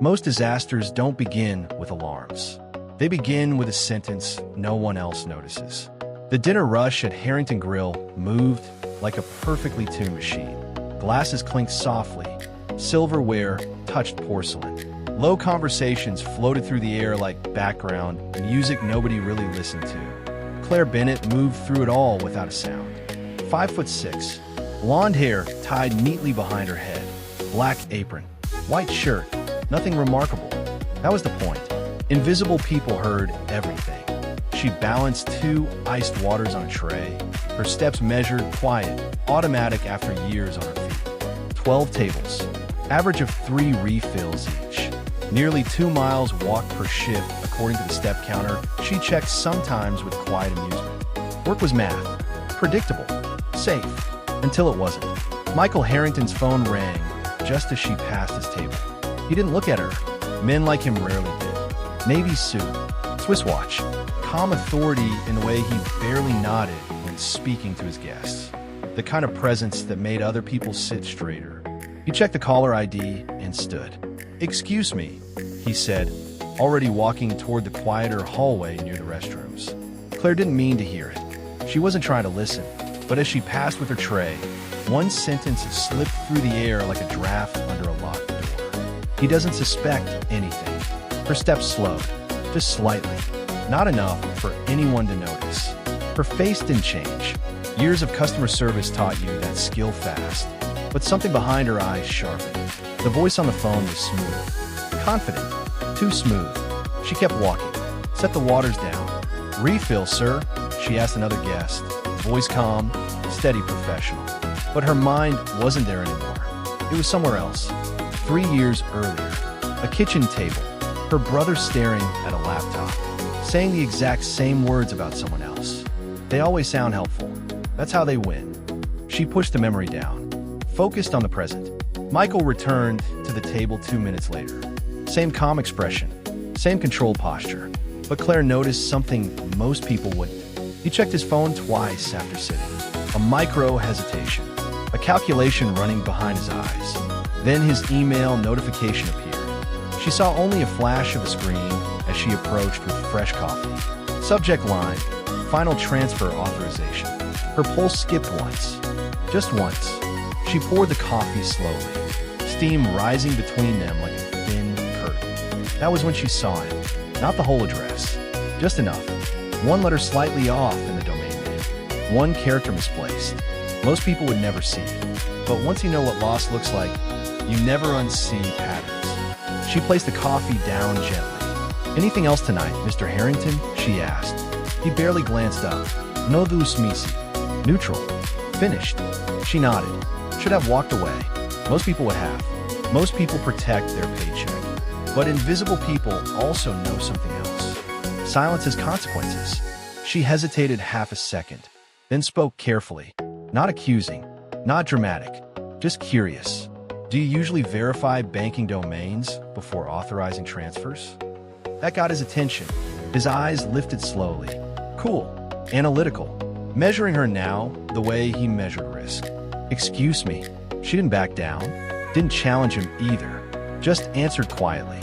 Most disasters don't begin with alarms. They begin with a sentence no one else notices. The dinner rush at Harrington Grill moved like a perfectly tuned machine. Glasses clinked softly. Silverware touched porcelain. Low conversations floated through the air like background music nobody really listened to. Claire Bennett moved through it all without a sound. 5'6", blonde hair tied neatly behind her head, black apron, white shirt, nothing remarkable. That was the point. Invisible people heard everything. She balanced 2 iced waters on a tray, her steps measured, quiet, automatic after years on her feet. 12 tables, average of 3 refills each. Nearly 2 miles walked per shift according to the step counter. She checked sometimes with quiet amusement. Work was math, predictable, safe, until it wasn't. Michael Harrington's phone rang just as she passed his table. He didn't look at her. Men like him rarely did. Navy suit, Swiss watch, calm authority in the way he barely nodded when speaking to his guests. The kind of presence that made other people sit straighter. He checked the caller ID and stood. "Excuse me," he said, already walking toward the quieter hallway near the restrooms. Claire didn't mean to hear it. She wasn't trying to listen, but as she passed with her tray, one sentence slipped through the air like a draft under a locked door. He doesn't suspect anything. Her steps slowed, just slightly, not enough for anyone to notice. Her face didn't change. Years of customer service taught you that skill fast, but something behind her eyes sharpened. The voice on the phone was smooth, confident, too smooth. She kept walking, set the waters down. "Refill, sir?" she asked another guest, voice calm, steady, professional. But her mind wasn't there anymore. It was somewhere else. 3 years earlier, a kitchen table, her brother staring at a laptop, saying the exact same words about someone else. They always sound helpful. That's how they win. She pushed the memory down, focused on the present. Michael returned to the table 2 minutes later. Same calm expression, same controlled posture. But Claire noticed something most people wouldn't. He checked his phone twice after sitting. A micro hesitation, a calculation running behind his eyes. Then his email notification appeared. She saw only a flash of the screen as she approached with fresh coffee. Subject line, final transfer authorization. Her pulse skipped once, just once. She poured the coffee slowly, steam rising between them like a thin curtain. That was when she saw it, not the whole address, just enough. One letter slightly off in the domain name, one character misplaced. Most people would never see it, but once you know what loss looks like, you never unsee patterns. She placed the coffee down gently. "Anything else tonight, Mr. Harrington?" she asked. He barely glanced up. "No dus misi." Neutral. Finished. She nodded. Should have walked away. Most people would have. Most people protect their paycheck. But invisible people also know something else. Silence has consequences. She hesitated half a second, then spoke carefully. Not accusing, not dramatic, just curious. "Do you usually verify banking domains before authorizing transfers?" That got his attention. His eyes lifted slowly. Cool, analytical, measuring her now the way he measured risk. "Excuse me." She didn't back down, didn't challenge him either, just answered quietly.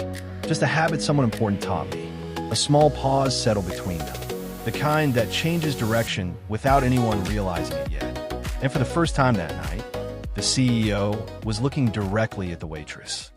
"Just a habit someone important taught me." A small pause settled between them, the kind that changes direction without anyone realizing it yet. And for the first time that night, the CEO was looking directly at the waitress.